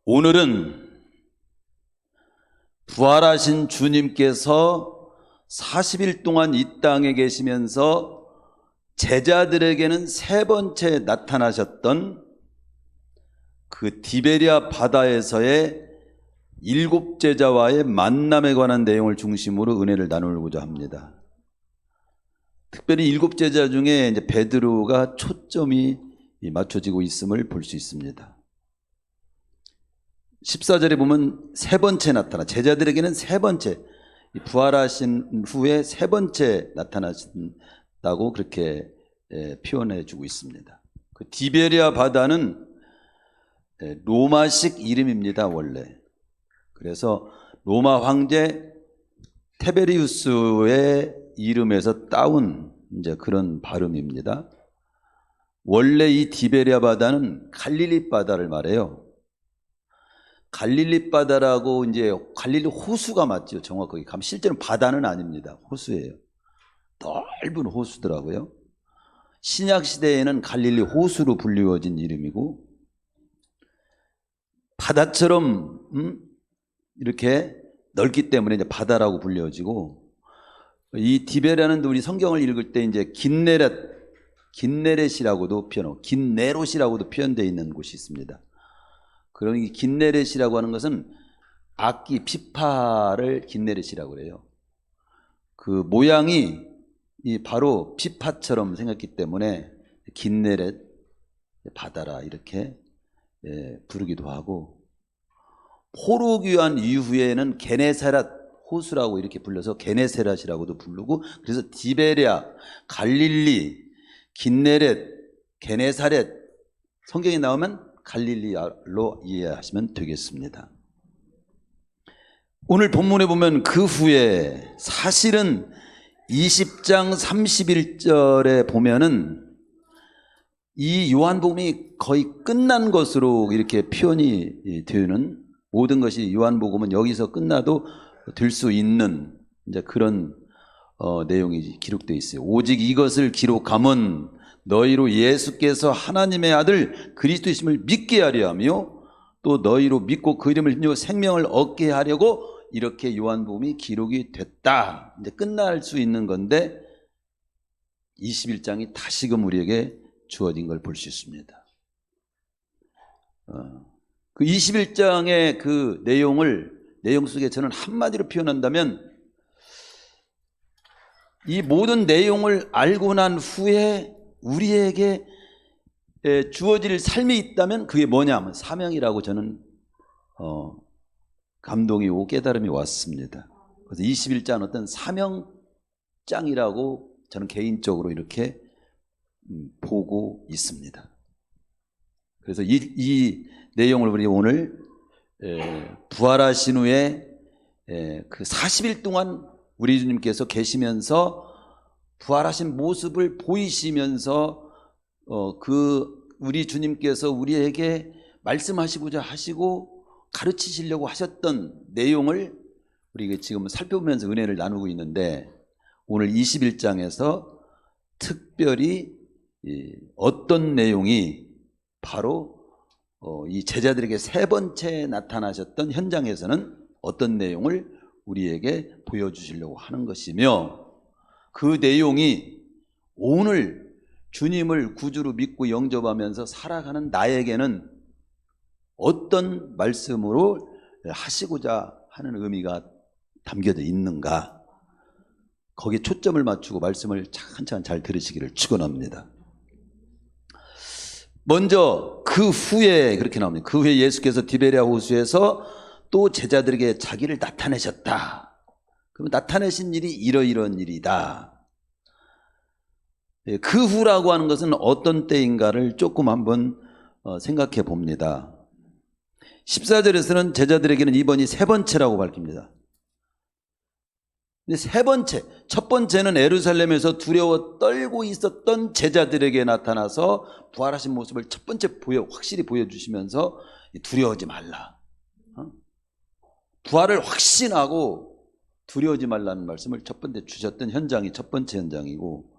오늘은 부활하신 주님께서 40일 동안 이 땅에 계시면서 제자들에게는 세 번째 나타나셨던 그 디베랴 바다에서의 7 제자와의 만남에 관한 내용을 중심으로 은혜를 나누고자 합니다. 특별히 7 제자 중에 이제 베드로가 초점이 맞춰지고 있음을 볼 수 있습니다. 14절에 보면 세 번째 나타나, 제자들에게는 세 번째, 부활하신 후에 세 번째 나타나신다고 그렇게 표현해 주고 있습니다. 그 디베랴 바다는 로마식 이름입니다, 원래. 그래서 로마 황제 테베리우스의 이름에서 따온 이제 그런 발음입니다. 원래 이 디베랴 바다는 갈릴리 바다를 말해요. 갈릴리 바다라고 이제 갈릴리 호수가 맞죠. 정확하게 가면 실제로는 바다는 아닙니다. 호수예요. 넓은 호수더라고요. 신약 시대에는 갈릴리 호수로 불리워진 이름이고, 바다처럼 이렇게 넓기 때문에 이제 바다라고 불려지고, 이 디베랴는 우리 성경을 읽을 때 이제 긴네렛이라고도 표현하고 긴네롯이라고도 표현되어 있는 곳이 있습니다. 그럼 이 긴네렛이라고 하는 것은 악기 피파를 긴네렛이라고 그래요. 그 모양이 바로 피파처럼 생겼기 때문에 긴네렛 바다라 이렇게 부르기도 하고, 포로 귀환 이후에는 게네사렛 호수라고 이렇게 불려서 게네사렛이라고도 부르고, 그래서 디베랴, 갈릴리, 긴네렛, 게네사렛, 성경에 나오면 갈릴리로 이해하시면 되겠습니다. 오늘 본문에 보면 그 후에 사실은 20장 31절에 보면은 이 요한복음이 거의 끝난 것으로 이렇게 표현이 되는, 모든 것이 요한복음은 여기서 끝나도 될 수 있는 이제 그런 내용이 기록되어 있어요. 오직 이것을 기록함은 너희로 예수께서 하나님의 아들 그리스도이심을 믿게 하려 하며 또 너희로 믿고 그 이름을 힘입어 생명을 얻게 하려고 이렇게 요한복음이 기록이 됐다. 이제 끝날 수 있는 건데 21장이 다시금 우리에게 주어진 걸 볼 수 있습니다. 그 21장의 그 내용 속에 저는 한마디로 표현한다면, 이 모든 내용을 알고 난 후에 우리에게 주어질 삶이 있다면 그게 뭐냐면 사명이라고 저는 감동이 오고 깨달음이 왔습니다. 그래서 21장은 어떤 사명장이라고 저는 개인적으로 이렇게 보고 있습니다. 그래서 이 내용을 우리 오늘 부활하신 후에 그 40일 동안 우리 주님께서 계시면서 부활하신 모습을 보이시면서 그 우리 주님께서 우리에게 말씀하시고자 하시고 가르치시려고 하셨던 내용을 우리가 지금 살펴보면서 은혜를 나누고 있는데, 오늘 21장에서 특별히 어떤 내용이 바로 이 제자들에게 세 번째 나타나셨던 현장에서는 어떤 내용을 우리에게 보여주시려고 하는 것이며, 그 내용이 오늘 주님을 구주로 믿고 영접하면서 살아가는 나에게는 어떤 말씀으로 하시고자 하는 의미가 담겨져 있는가, 거기에 초점을 맞추고 말씀을 차근차근 잘 들으시기를 축원합니다. 먼저 그 후에 그렇게 나옵니다. 그 후에 예수께서 디베랴 호수에서 또 제자들에게 자기를 나타내셨다. 그럼 나타내신 일이 이러이러한 일이다. 그 후라고 하는 것은 어떤 때인가를 조금 한번 생각해 봅니다. 14절에서는 제자들에게는 이번이 세 번째라고 밝힙니다. 근데 세 번째, 첫 번째는 예루살렘에서 두려워 떨고 있었던 제자들에게 나타나서 부활하신 모습을 첫 번째 확실히 보여주시면서 두려워하지 말라. 부활을 확신하고 두려워하지 말라는 말씀을 첫 번째 주셨던 현장이 첫 번째 현장이고,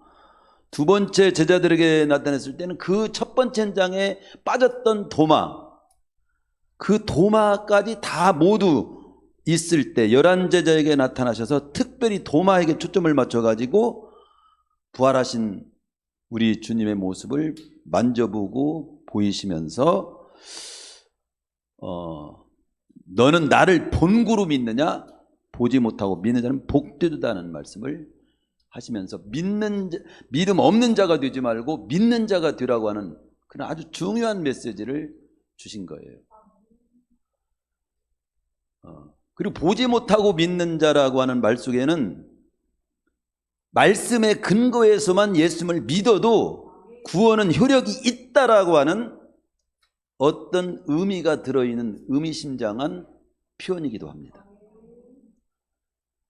두 번째 제자들에게 나타냈을 때는 그 첫 번째 현장에 빠졌던 도마, 그 도마까지 다 모두 있을 때 11제자에게 나타나셔서 특별히 도마에게 초점을 맞춰가지고 부활하신 우리 주님의 모습을 만져보고 보이시면서 너는 나를 본구로 믿느냐? 보지 못하고 믿는 자는 복되도다는 말씀을 하시면서 믿음 없는 자가 되지 말고 믿는 자가 되라고 하는 그런 아주 중요한 메시지를 주신 거예요. 그리고 보지 못하고 믿는 자라고 하는 말 속에는 말씀의 근거에서만 예수님을 믿어도 구원은 효력이 있다라고 하는 어떤 의미가 들어있는 의미심장한 표현이기도 합니다.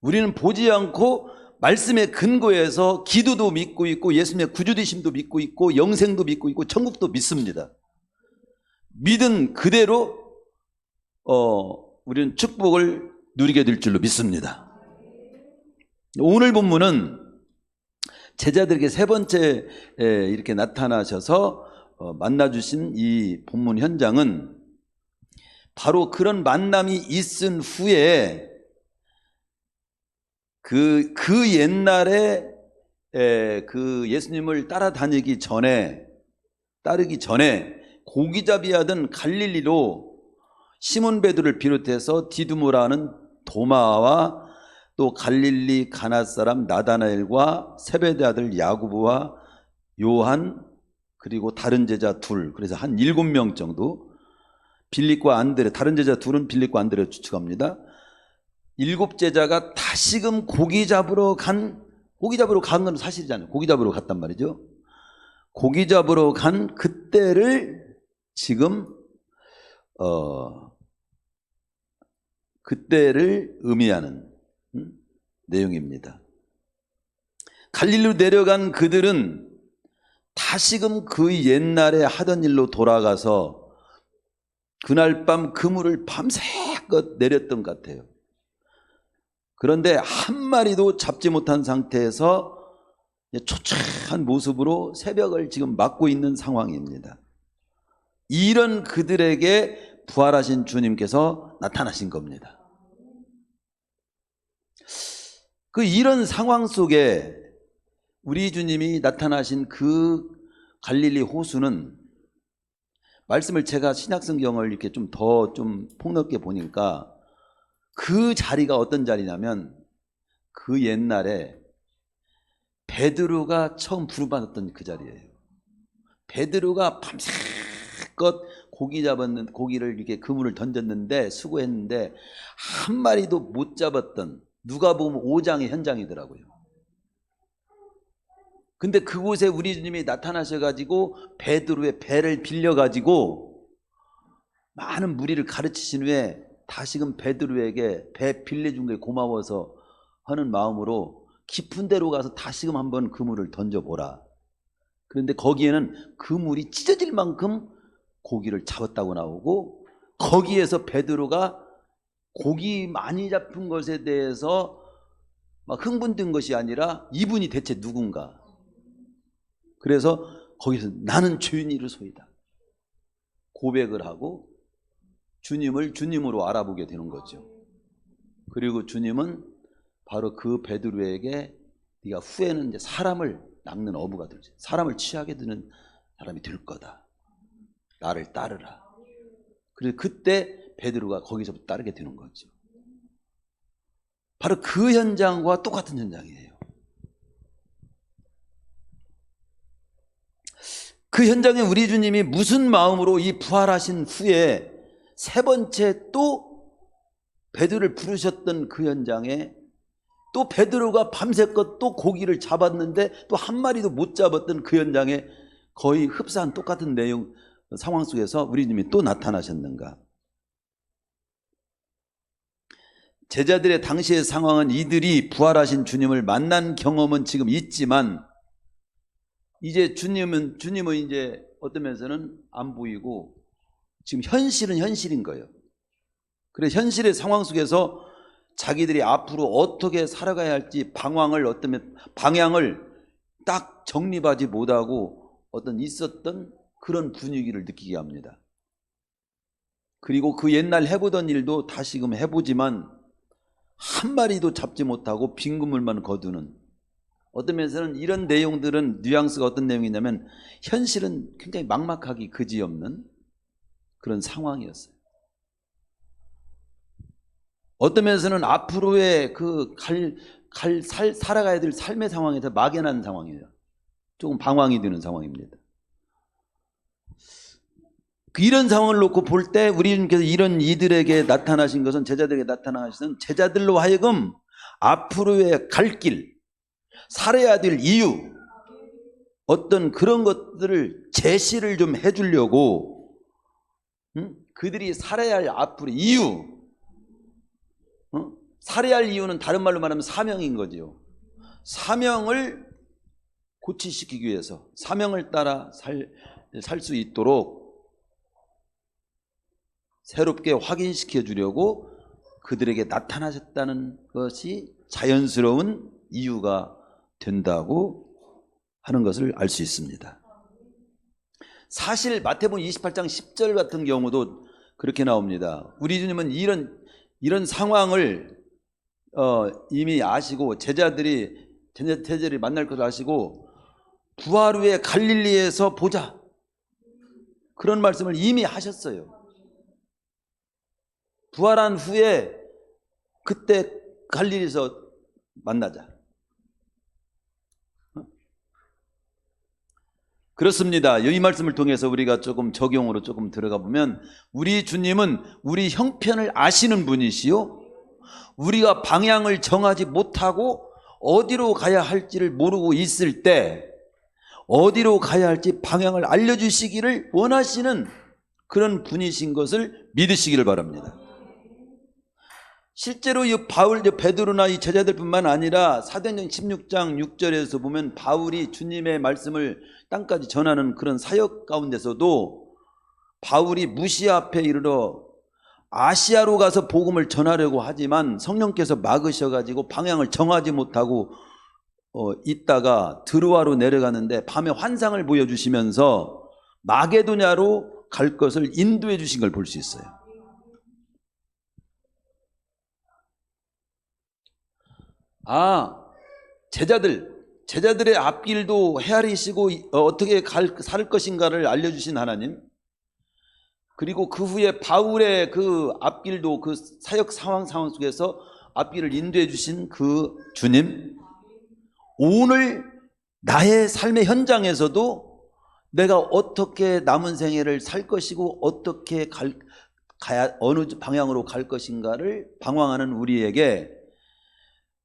우리는 보지 않고 말씀의 근거에서 기도도 믿고 있고 예수님의 구주되심도 믿고 있고 영생도 믿고 있고 천국도 믿습니다. 믿은 그대로 우리는 축복을 누리게 될 줄로 믿습니다. 오늘 본문은 제자들에게 세 번째 이렇게 나타나셔서 만나주신 이 본문 현장은 바로 그런 만남이 있은 후에 그 옛날에 그 예수님을 따르기 전에 고기잡이 하던 갈릴리로 시몬 베드로를 비롯해서 디두모라는 도마와 또 갈릴리 가나 사람 나다나엘과 세베대 아들 야고보와 요한 그리고 다른 제자 둘, 그래서 한 7명 정도, 빌립과 안드레, 다른 제자 둘은 빌립과 안드레를 추측합니다. 7제자가 다시금 고기 잡으러 간 건 사실이잖아요. 고기 잡으러 갔단 말이죠. 고기 잡으러 간 그때를 지금 그때를 의미하는 내용입니다. 갈릴리로 내려간 그들은 다시금 그 옛날에 하던 일로 돌아가서 그날 밤 그물을 밤새껏 내렸던 것 같아요. 그런데 한 마리도 잡지 못한 상태에서 초췌한 모습으로 새벽을 지금 맞고 있는 상황입니다. 이런 그들에게 부활하신 주님께서 나타나신 겁니다. 그 이런 상황 속에 우리 주님이 나타나신 그 갈릴리 호수는 말씀을 제가 신약성경을 이렇게 좀 더 폭넓게 보니까 그 자리가 어떤 자리냐면 그 옛날에 베드로가 처음 부름받았던 그 자리예요. 베드로가 밤새껏 고기를 이렇게 그물을 던졌는데 수고했는데 한 마리도 못 잡았던 누가복음 5장의 현장이더라고요. 근데 그곳에 우리 주님이 나타나셔가지고 베드로의 배를 빌려가지고 많은 무리를 가르치신 후에 다시금 베드로에게 배 빌려준 게 고마워서 하는 마음으로 깊은 데로 가서 다시금 한번 그물을 던져보라. 그런데 거기에는 그물이 찢어질 만큼 고기를 잡았다고 나오고, 거기에서 베드로가 고기 많이 잡힌 것에 대해서 막 흥분된 것이 아니라 이분이 대체 누군가, 그래서 거기서 나는 죄인이로소이다 고백을 하고 주님을 주님으로 알아보게 되는 거죠. 그리고 주님은 바로 그 베드로에게 네가 후에는 이제 사람을 낚는 어부가 되지, 사람을 취하게 되는 사람이 될 거다, 나를 따르라. 그래서 그때 베드로가 거기서부터 따르게 되는 거죠. 바로 그 현장과 똑같은 현장이에요. 그 현장에 우리 주님이 무슨 마음으로 이 부활하신 후에 세 번째 또 베드로를 부르셨던 그 현장에 또 베드로가 밤새껏 또 고기를 잡았는데 또 한 마리도 못 잡았던 그 현장에 거의 흡사한 똑같은 내용 상황 속에서 우리 주님이 또 나타나셨는가? 제자들의 당시의 상황은 이들이 부활하신 주님을 만난 경험은 지금 있지만 이제 주님은 이제 어떤 면에서는 안 보이고 지금 현실은 현실인 거예요. 그래서 현실의 상황 속에서 자기들이 앞으로 어떻게 살아가야 할지 방향을 딱 정립하지 못하고 어떤 있었던 그런 분위기를 느끼게 합니다. 그리고 그 옛날 해보던 일도 다시금 해보지만 한 마리도 잡지 못하고 빈 그물만 거두는, 어떤 면에서는 이런 내용들은 뉘앙스가 어떤 내용이냐면 현실은 굉장히 막막하기 그지없는 그런 상황이었어요. 어떤 면에서는 앞으로의 살아가야 될 삶의 상황에서 막연한 상황이에요. 조금 방황이 되는 상황입니다. 이런 상황을 놓고 볼 때 우리 주님께서 이런 이들에게 나타나신 것은, 제자들에게 나타나신 제자들로 하여금 앞으로의 갈 길, 살아야 될 이유, 어떤 그런 것들을 제시를 좀 해주려고, 그들이 살아야 할 앞으로 이유, 살아야 할 이유는 다른 말로 말하면 사명인 거지요. 사명을 고취시키기 위해서, 사명을 따라 살 수 있도록 새롭게 확인시켜 주려고 그들에게 나타나셨다는 것이 자연스러운 이유가 된다고 하는 것을 알 수 있습니다. 사실 마태복음 28장 10절 같은 경우도 그렇게 나옵니다. 우리 주님은 이런 상황을 이미 아시고 제자들이 만날 것을 아시고 부활 후에 갈릴리에서 보자, 그런 말씀을 이미 하셨어요. 부활한 후에 그때 갈릴리에서 만나자. 그렇습니다. 이 말씀을 통해서 우리가 조금 적용으로 조금 들어가 보면, 우리 주님은 우리 형편을 아시는 분이시요, 우리가 방향을 정하지 못하고 어디로 가야 할지를 모르고 있을 때 어디로 가야 할지 방향을 알려주시기를 원하시는 그런 분이신 것을 믿으시기를 바랍니다. 실제로 이 베드로나 이 제자들뿐만 아니라 사도행전 16장 6절에서 보면 바울이 주님의 말씀을 땅까지 전하는 그런 사역 가운데서도 바울이 무시아 앞에 이르러 아시아로 가서 복음을 전하려고 하지만 성령께서 막으셔가지고 방향을 정하지 못하고 있다가 드로아로 내려가는데 밤에 환상을 보여주시면서 마게도냐로 갈 것을 인도해 주신 걸 볼 수 있어요. 제자들의 앞길도 헤아리시고 어떻게 살 것인가를 알려주신 하나님, 그리고 그 후에 바울의 그 앞길도 그 사역 상황 속에서 앞길을 인도해 주신 그 주님, 오늘 나의 삶의 현장에서도 내가 어떻게 남은 생애를 살 것이고 어떻게 어느 방향으로 갈 것인가를 방황하는 우리에게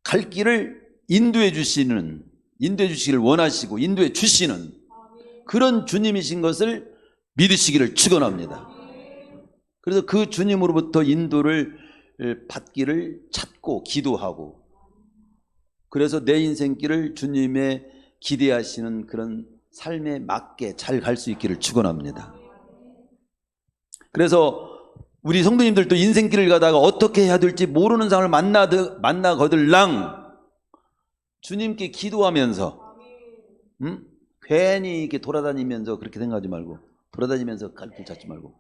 갈 길을 인도해 주시기를 원하시고 인도해 주시는 그런 주님이신 것을 믿으시기를 축원합니다. 그래서 그 주님으로부터 인도를 받기를 찾고 기도하고, 그래서 내 인생길을 주님의 기대하시는 그런 삶에 맞게 잘 갈 수 있기를 축원합니다. 그래서 우리 성도님들도 인생길을 가다가 어떻게 해야 될지 모르는 상황을 만나거들랑 주님께 기도하면서, 괜히 이렇게 돌아다니면서 그렇게 생각하지 말고, 돌아다니면서 갈 길 찾지 말고,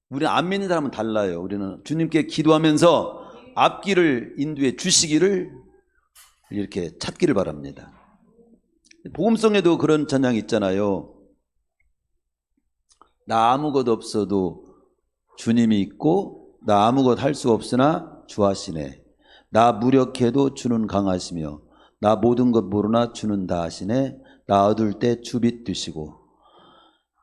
우리는 안 믿는 사람은 달라요. 우리는 주님께 기도하면서 앞길을 인도해 주시기를 이렇게 찾기를 바랍니다. 복음성에도 그런 찬양이 있잖아요. 나 아무것도 없어도 주님이 있고, 나 아무것 할 수 없으나 주 하시네. 나 무력해도 주는 강하시며, 나 모든 것 모르나 주는 다 하시네. 나 어두울 때 주빛 드시고.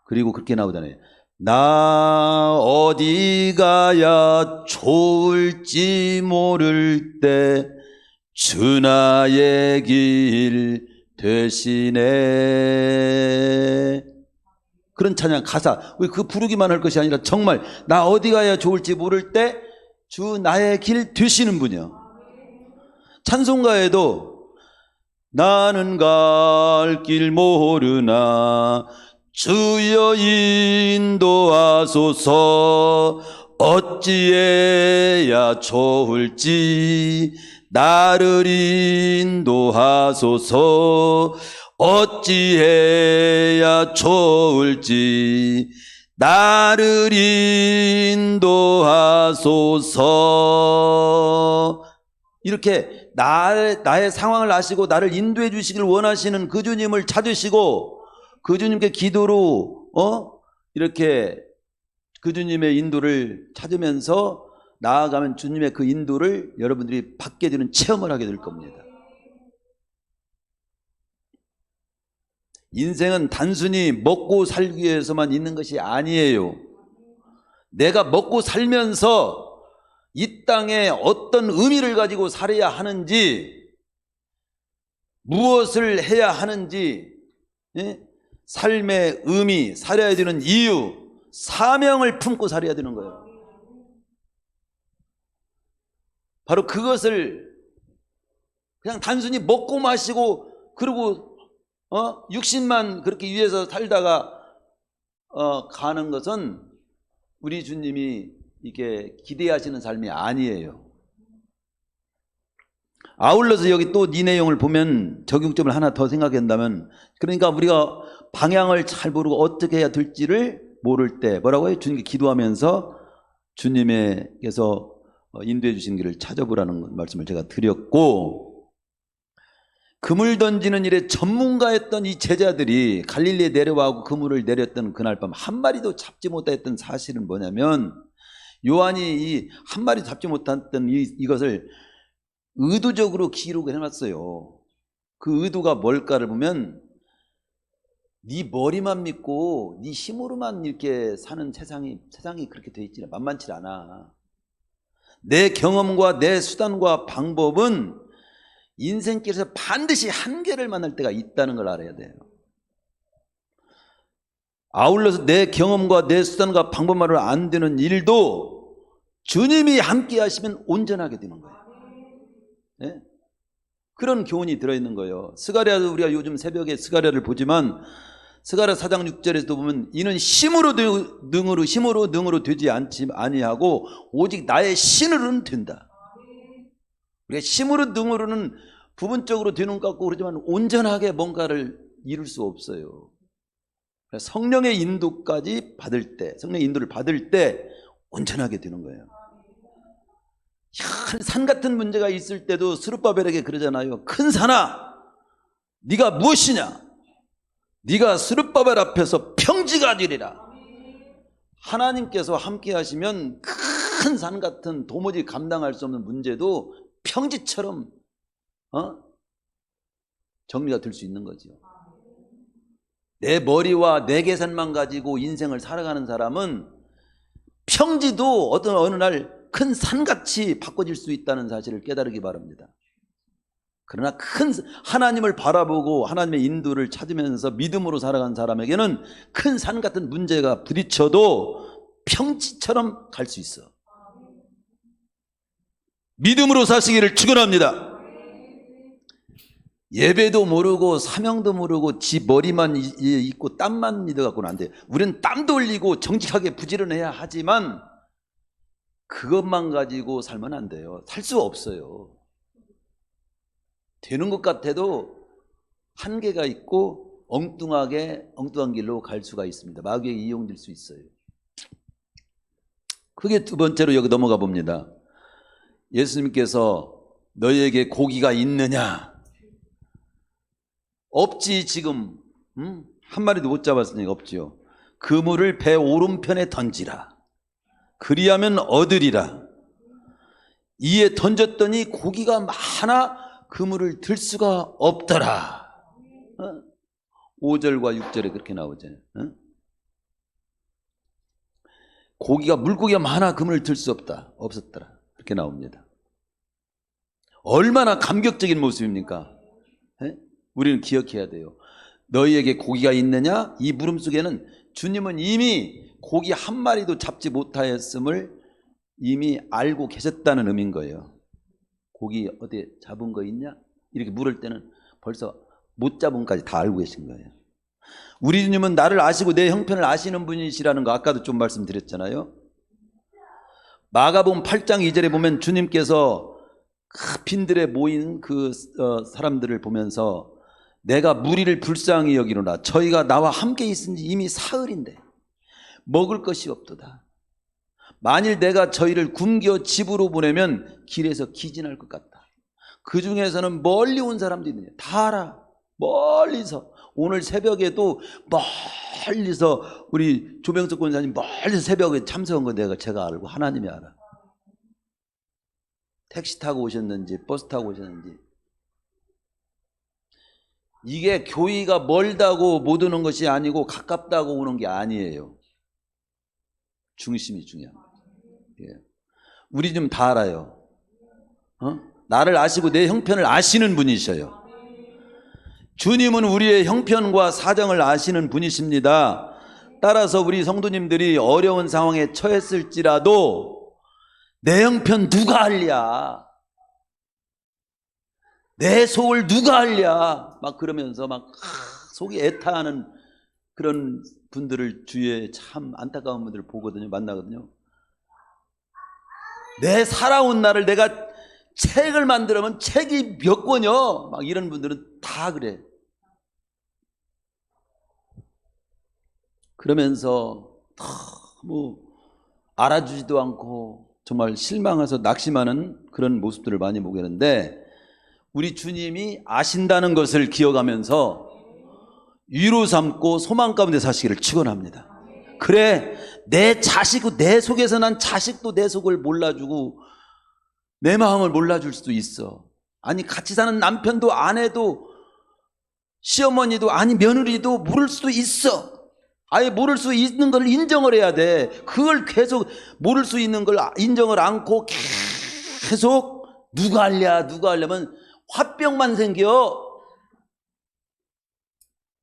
그리고 그렇게 나오잖아요. 나 어디 가야 좋을지 모를 때 주 나의 길 되시네. 그런 찬양 가사, 그 부르기만 할 것이 아니라 정말 나 어디 가야 좋을지 모를 때 주 나의 길 되시는 분이요. 찬송가에도 나는 갈 길 모르나 주여 인도하소서, 어찌해야 좋을지 나를 인도하소서, 어찌해야 좋을지 나를 인도하소서. 이렇게 나의 상황을 아시고 나를 인도해 주시길 원하시는 그 주님을 찾으시고 그 주님께 기도로 이렇게 그 주님의 인도를 찾으면서 나아가면 주님의 그 인도를 여러분들이 받게 되는 체험을 하게 될 겁니다. 인생은 단순히 먹고 살기 위해서만 있는 것이 아니에요. 내가 먹고 살면서 이 땅에 어떤 의미를 가지고 살아야 하는지, 무엇을 해야 하는지, 삶의 의미, 살아야 되는 이유, 사명을 품고 살아야 되는 거예요. 바로 그것을 그냥 단순히 먹고 마시고 그리고 육신만 그렇게 위해서 살다가 가는 것은 우리 주님이 이게 기대하시는 삶이 아니에요. 아울러서 여기 또 이 내용을 보면 적용점을 하나 더 생각한다면, 그러니까 우리가 방향을 잘 모르고 어떻게 해야 될지를 모를 때 뭐라고 해요? 주님께 기도하면서 주님께서 인도해 주신 길을 찾아보라는 말씀을 제가 드렸고, 그물 던지는 일에 전문가였던 이 제자들이 갈릴리에 내려와고 그물을 내렸던 그날 밤 한 마리도 잡지 못했던 사실은 뭐냐면, 요한이 이 한 마리 잡지 못했던 이것을 의도적으로 기록을 해놨어요. 그 의도가 뭘까를 보면, 네 머리만 믿고 네 힘으로만 이렇게 사는 세상이 그렇게 돼 있지 만만치 않아. 내 경험과 내 수단과 방법은 인생길에서 반드시 한계를 만날 때가 있다는 걸 알아야 돼요. 아울러서 내 경험과 내 수단과 방법만으로 안 되는 일도 주님이 함께 하시면 온전하게 되는 거예요. 네? 그런 교훈이 들어있는 거예요. 스가랴도 우리가 요즘 새벽에 스가랴를 보지만 스가랴 4장 6절에서도 보면 이는 힘으로 능으로 되지 아니하고 오직 나의 신으로는 된다. 우리가 힘으로 능으로는 부분적으로 되는 것 같고 그러지만 온전하게 뭔가를 이룰 수 없어요. 성령의 인도까지 받을 때, 성령의 인도를 받을 때 온전하게 되는 거예요. 큰 산 같은 문제가 있을 때도 스룹바벨에게 그러잖아요. 큰 산아, 네가 무엇이냐? 네가 스룹바벨 앞에서 평지가 되리라. 하나님께서 함께 하시면 큰 산 같은 도무지 감당할 수 없는 문제도 평지처럼 정리가 될 수 있는 거죠. 내 머리와 내 계산만 가지고 인생을 살아가는 사람은 평지도 어느 날 큰 산같이 바꿔질 수 있다는 사실을 깨달으기 바랍니다. 그러나 큰 하나님을 바라보고 하나님의 인도를 찾으면서 믿음으로 살아가는 사람에게는 큰 산 같은 문제가 부딪혀도 평지처럼 갈 수 있어. 믿음으로 사시기를 축원합니다. 예배도 모르고 사명도 모르고 지 머리만 있고 땀만 믿어갖고는 안 돼요. 우리는 땀도 흘리고 정직하게 부지런해야 하지만 그것만 가지고 살면 안 돼요. 살 수 없어요. 되는 것 같아도 한계가 있고 엉뚱한 길로 갈 수가 있습니다. 마귀에게 이용될 수 있어요. 그게 두 번째로 여기 넘어가 봅니다. 예수님께서 너희에게 고기가 있느냐? 없지. 지금 한 마리도 못 잡았으니까 없지요. 그물을 배 오른편에 던지라. 그리하면 얻으리라. 이에 던졌더니 고기가 많아 그물을 들 수가 없더라. 5절과 6절에 그렇게 나오잖아요. 물고기가 많아 그물을 들 수 없었더라. 그렇게 나옵니다. 얼마나 감격적인 모습입니까? 우리는 기억해야 돼요. 너희에게 고기가 있느냐? 이 물음 속에는 주님은 이미 고기 한 마리도 잡지 못하였음을 이미 알고 계셨다는 의미인 거예요. 고기 어디 잡은 거 있냐? 이렇게 물을 때는 벌써 못 잡은 것까지 다 알고 계신 거예요. 우리 주님은 나를 아시고 내 형편을 아시는 분이시라는 거 아까도 좀 말씀드렸잖아요. 마가복음 8장 2절에 보면 주님께서 빈들에 모인 그 사람들을 보면서 내가 무리를 불쌍히 여기노라. 저희가 나와 함께 있은 지 이미 사흘인데 먹을 것이 없도다. 만일 내가 저희를 굶겨 집으로 보내면 길에서 기진할 것 같다. 그 중에서는 멀리 온 사람도 있느냐. 다 알아. 멀리서. 오늘 새벽에도 멀리서 우리 조병석 권사님 멀리서 새벽에 참석한 거 제가 알고 하나님이 알아. 택시 타고 오셨는지 버스 타고 오셨는지. 이게 교회가 멀다고 못 오는 것이 아니고 가깝다고 오는 게 아니에요. 중심이 중요합니다. 예. 우리 좀 다 알아요. 나를 아시고 내 형편을 아시는 분이셔요. 주님은 우리의 형편과 사정을 아시는 분이십니다. 따라서 우리 성도님들이 어려운 상황에 처했을지라도 내 형편 누가 알랴? 내 속을 누가 알랴? 막 그러면서 막 속이 애타하는 그런 분들을 주위에 참 안타까운 분들을 보거든요. 만나거든요. 내 살아온 날을 내가 책을 만들면 책이 몇 권이요? 막 이런 분들은 다 그래. 그러면서 너무 알아주지도 않고 정말 실망해서 낙심하는 그런 모습들을 많이 보게 되는데, 우리 주님이 아신다는 것을 기억하면서 위로 삼고 소망 가운데 사시기를 축원합니다. 그래, 내 자식, 내 속에서 난 자식도 내 속을 몰라주고 내 마음을 몰라줄 수도 있어. 아니 같이 사는 남편도 아내도 시어머니도 아니 며느리도 모를 수도 있어. 아예 모를 수 있는 걸 인정을 해야 돼. 그걸 계속 모를 수 있는 걸 인정을 않고 계속 누가 알랴 누가 알려면 화병만 생겨.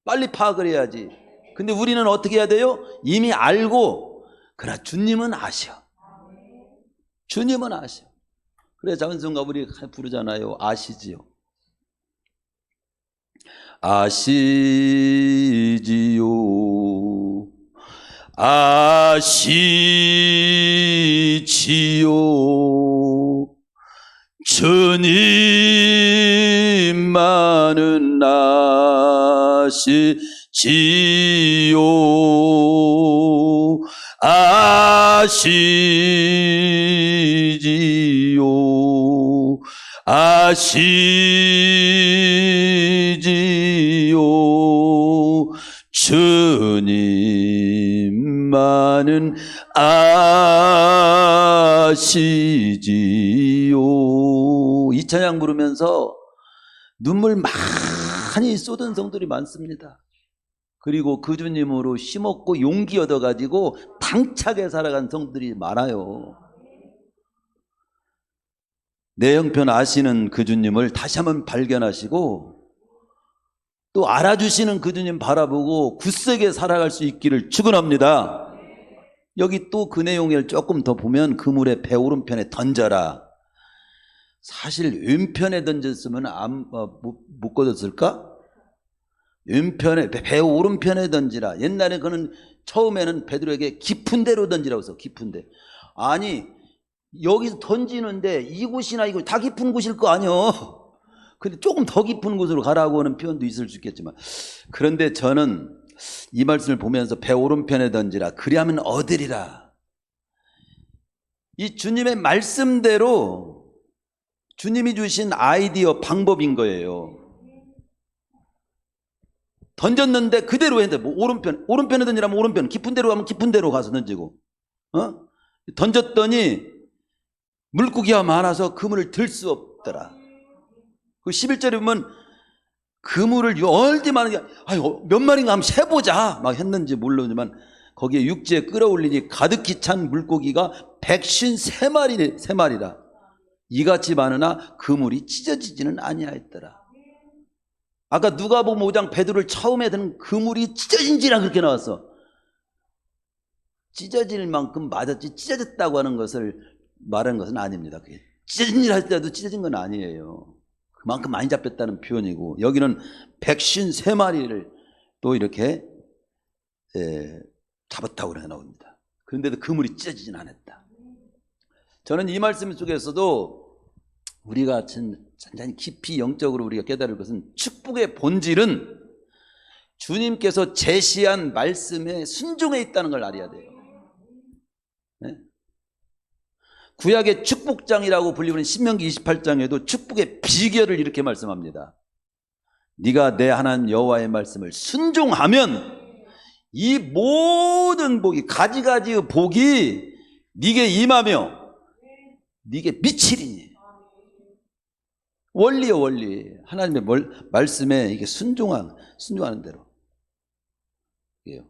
빨리 파악을 해야지. 근데 우리는 어떻게 해야 돼요? 이미 알고, 그래 주님은 아셔. 주님은 아셔. 그래 작은성가 우리 부르잖아요. 아시지요. 아시지요. 아시지요. 주님만은 아시지요. 아시지요. 아시지요. 주님만은 아시지요. 이 찬양 부르면서 눈물 많이 쏟은 성들이 많습니다. 그리고 그 주님으로 힘없고 용기 얻어가지고 당차게 살아간 성들이 많아요. 내 형편 아시는 그 주님을 다시 한번 발견하시고 또 알아주시는 그 주님 바라보고 굳세게 살아갈 수 있기를 축원합니다. 여기 또 그 내용을 조금 더 보면 그물에 배 오른편에 던져라. 사실 왼편에 던졌으면 못 걷었을까? 왼편에 배 오른편에 던지라. 옛날에 그는 처음에는 베드로에게 깊은 데로 던지라고 했어. 깊은 데. 아니 여기서 던지는데 이곳이나 이곳 다 깊은 곳일 거 아니요. 근데 조금 더 깊은 곳으로 가라고 하는 표현도 있을 수 있겠지만, 그런데 저는 이 말씀을 보면서 배 오른편에 던지라. 그리하면 얻으리라. 이 주님의 말씀대로 주님이 주신 아이디어 방법인 거예요. 던졌는데 그대로 했는데 뭐 오른편에 던지라면 오른편, 깊은 데로 가면 깊은 데로 가서 던지고, 던졌더니 물고기가 많아서 그물을 들 수 없더라. 그 11절에 보면 그물을 얼디 많은 게 몇 마리인가 한번 세보자 막 했는지 모르지만 거기에 육지에 끌어올리니 가득히 찬 물고기가 153마리라. 이같이 많으나 그물이 찢어지지는 아니하였더라. 아까 누가복음 5장 베드로를 처음에 든 그물이 찢어진지라 그렇게 나왔어. 찢어질 만큼 맞았지 찢어졌다고 하는 것을 말하는 것은 아닙니다. 그게 찢어진지라 할 때도 찢어진 건 아니에요. 그만큼 많이 잡혔다는 표현이고, 여기는 153마리를 또 이렇게 잡았다고 그래 나옵니다. 그런데도 그물이 찢어지진 않았다. 저는 이 말씀 속에서도 우리가 잔잔히 깊이 영적으로 우리가 깨달을 것은, 축복의 본질은 주님께서 제시한 말씀에 순종해 있다는 걸 알아야 돼요. 네? 구약의 축복장이라고 불리는 신명기 28장에도 축복의 비결을 이렇게 말씀합니다. 네가 내 하나님 여호와의 말씀을 순종하면 이 모든 복이 가지가지의 복이 네게 임하며 네게 미치리니. 원리요, 원리. 하나님의 말씀에 이게 순종하는 대로. 이게요.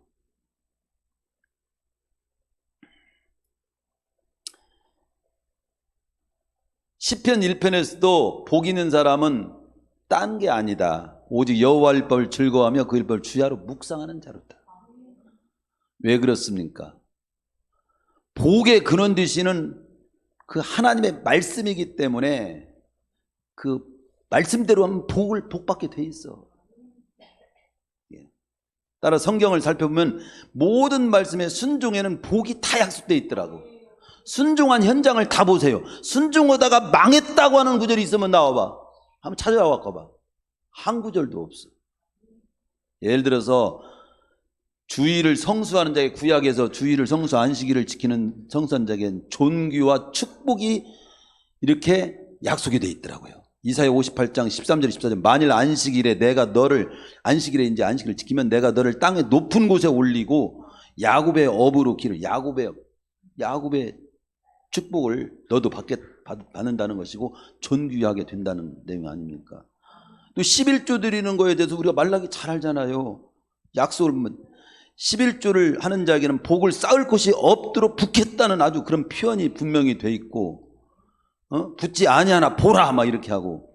시편 1편에서도 복 있는 사람은 딴 게 아니다. 오직 여호와의 율법을 즐거워하며 그 율법을 주야로 묵상하는 자로다. 왜 그렇습니까? 복의 근원 되시는 그 하나님의 말씀이기 때문에 그 말씀대로 하면 복받게 돼 있어. 따라 성경을 살펴보면 모든 말씀의 순종에는 복이 다 약속되어 있더라고. 순종한 현장을 다 보세요. 순종하다가 망했다고 하는 구절이 있으면 나와봐. 한번 찾아와 봐봐. 한 구절도 없어. 예를 들어서 주일을 성수하는 자에게, 구약에서 주일을 성수 안식일을 지키는 성수한 자에게는 존귀와 축복이 이렇게 약속이 되어 있더라고요. 이사야 58장 13절 14절 만일 안식일에 이제 안식일을 지키면 내가 너를 땅의 높은 곳에 올리고 야곱의 업으로 기를, 야곱의 축복을 너도 받는다는 것이고 존귀하게 된다는 내용 아닙니까? 또 11조 드리는 거에 대해서 우리가 말라기 잘 알잖아요. 약속을 보면 11조를 하는 자에게는 복을 쌓을 곳이 없도록 붓겠다는 아주 그런 표현이 분명히 돼 있고, 붙지 아니하나 보라 막 이렇게 하고,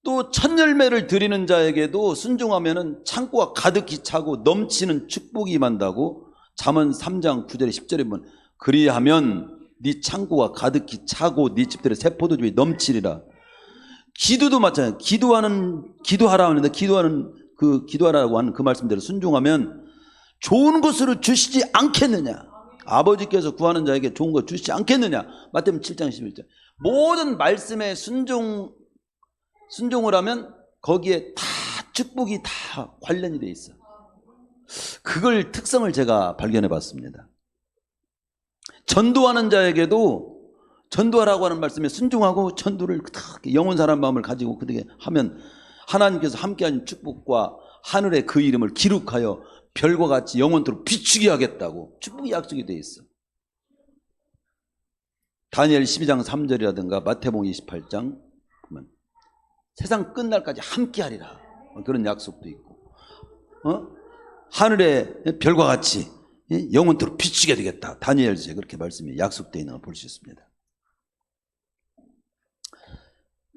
또 첫 열매를 드리는 자에게도 순종하면은 창고가 가득히 차고 넘치는 축복이 임한다고 잠언 3장 9절에 10절에 보면 그리하면 네 창고가 가득히 차고 네 집들의 새 포도주에 넘치리라. 기도도 마찬가지예요. 기도하라고 하는데 기도하라고 하는 그 말씀대로 순종하면 좋은 것으로 주시지 않겠느냐. 아버지께서 구하는 자에게 좋은 것 주시지 않겠느냐. 마태복음 7장 11절. 모든 말씀에 순종을 하면 거기에 다 축복이 다 관련이 돼 있어. 그걸 특성을 제가 발견해 봤습니다. 전도하는 자에게도 전도하라고 하는 말씀에 순종하고 전도를 영원 사람 마음을 가지고 그렇게 하면 하나님께서 함께하는 축복과 하늘의 그 이름을 기록하여 별과 같이 영원토록 비추게 하겠다고 축복이 약속이 되어 있어. 다니엘 12장 3절이라든가 마태복음 28장 보면 세상 끝날까지 함께하리라 그런 약속도 있고, 하늘의 별과 같이 영원토록 비추게 되겠다. 다니엘서에 그렇게 말씀이 약속되어 있는 걸 볼 수 있습니다.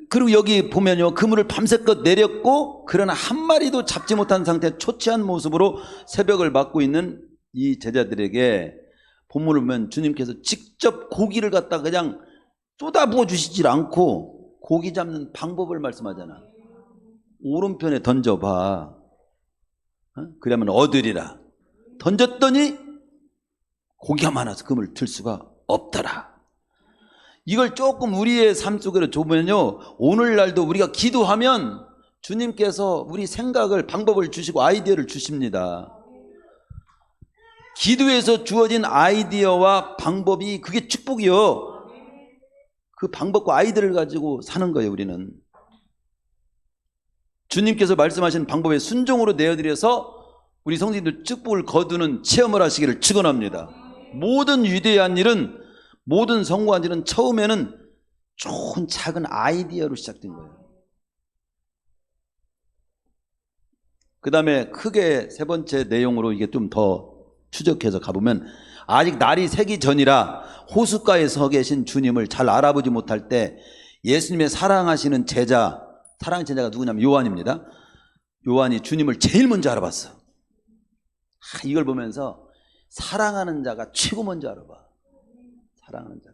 그리고 여기 보면요, 그물을 밤새껏 내렸고 그러나 한 마리도 잡지 못한 상태 초췌한 모습으로 새벽을 맞고 있는 이 제자들에게 본문을 보면 주님께서 직접 고기를 갖다 그냥 쏟아부어 주시질 않고 고기 잡는 방법을 말씀하잖아. 오른편에 던져봐. 그러면 얻으리라. 던졌더니 고기가 많아서 그물 들 수가 없더라. 이걸 조금 우리의 삶 속으로 좁으면요, 오늘날도 우리가 기도하면 주님께서 우리 생각을, 방법을 주시고 아이디어를 주십니다. 기도에서 주어진 아이디어와 방법이 그게 축복이요. 그 방법과 아이디어를 가지고 사는 거예요. 우리는 주님께서 말씀하신 방법에 순종으로 내어드려서 우리 성도님들 축복을 거두는 체험을 하시기를 축원합니다. 모든 위대한 일은, 모든 성공한 일은 처음에는 좋은 작은 아이디어로 시작된 거예요. 그 다음에 크게 세 번째 내용으로 이게 좀 더 추적해서 가보면, 아직 날이 새기 전이라 호숫가에 서 계신 주님을 잘 알아보지 못할 때 예수님의 사랑하시는 제자, 사랑하는 제자가 누구냐면 요한입니다. 요한이 주님을 제일 먼저 알아봤어. 이걸 보면서 사랑하는 자가 최고 먼저 알아봐. 사랑하는 자.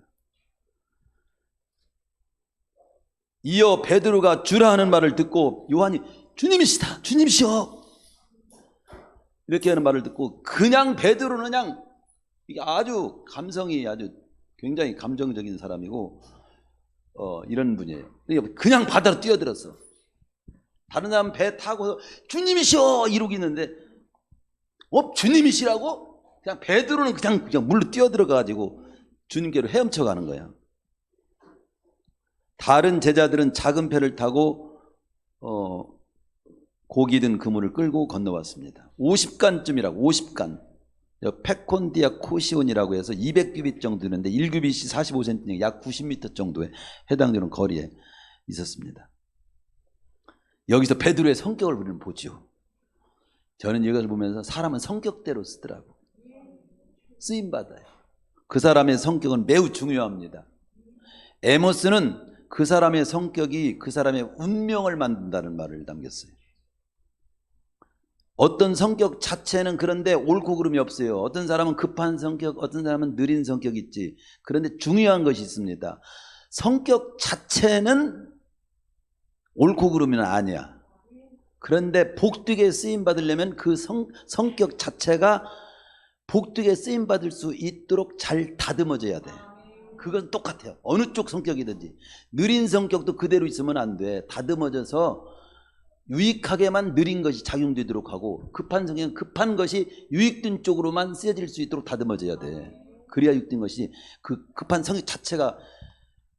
이어 베드로가 주라 하는 말을 듣고 요한이 주님이시다, 주님이시여 이렇게 하는 말을 듣고, 그냥 베드로는 그냥 이게 아주 감성이 아주 굉장히 감정적인 사람이고 이런 분이에요. 그냥 바다로 뛰어들었어. 다른 사람 배 타고서 주님이시여 이러고 있는데 주님이시라고? 그냥 베드로는 그냥 물로 뛰어들어가지고 주님께로 헤엄쳐 가는 거예요. 다른 제자들은 작은 배를 타고 고기 든 그물을 끌고 건너왔습니다. 50간쯤이라고 50간. 페콘디아 코시온이라고 해서 200규빗 정도 되는데 1규빗이 45cm, 약 90m 정도에 해당되는 거리에 있었습니다. 여기서 베드로의 성격을 우리는 보죠. 저는 이것을 보면서 사람은 성격대로 쓰더라고. 쓰임받아요. 그 사람의 성격은 매우 중요합니다. 에모스는 그 사람의 성격이 그 사람의 운명을 만든다는 말을 남겼어요. 어떤 성격 자체는 그런데 옳고 그름이 없어요. 어떤 사람은 급한 성격, 어떤 사람은 느린 성격이 있지. 그런데 중요한 것이 있습니다. 성격 자체는 옳고 그름은 아니야. 그런데 복되게 쓰임 받으려면 그 성격 자체가 복되게 쓰임 받을 수 있도록 잘 다듬어져야 돼. 그건 똑같아요. 어느 쪽 성격이든지. 느린 성격도 그대로 있으면 안 돼. 다듬어져서 유익하게만 느린 것이 작용되도록 하고, 급한 성격은 급한 것이 유익된 쪽으로만 쓰여질 수 있도록 다듬어져야 돼. 그래야 유익된 것이, 그 급한 성격 자체가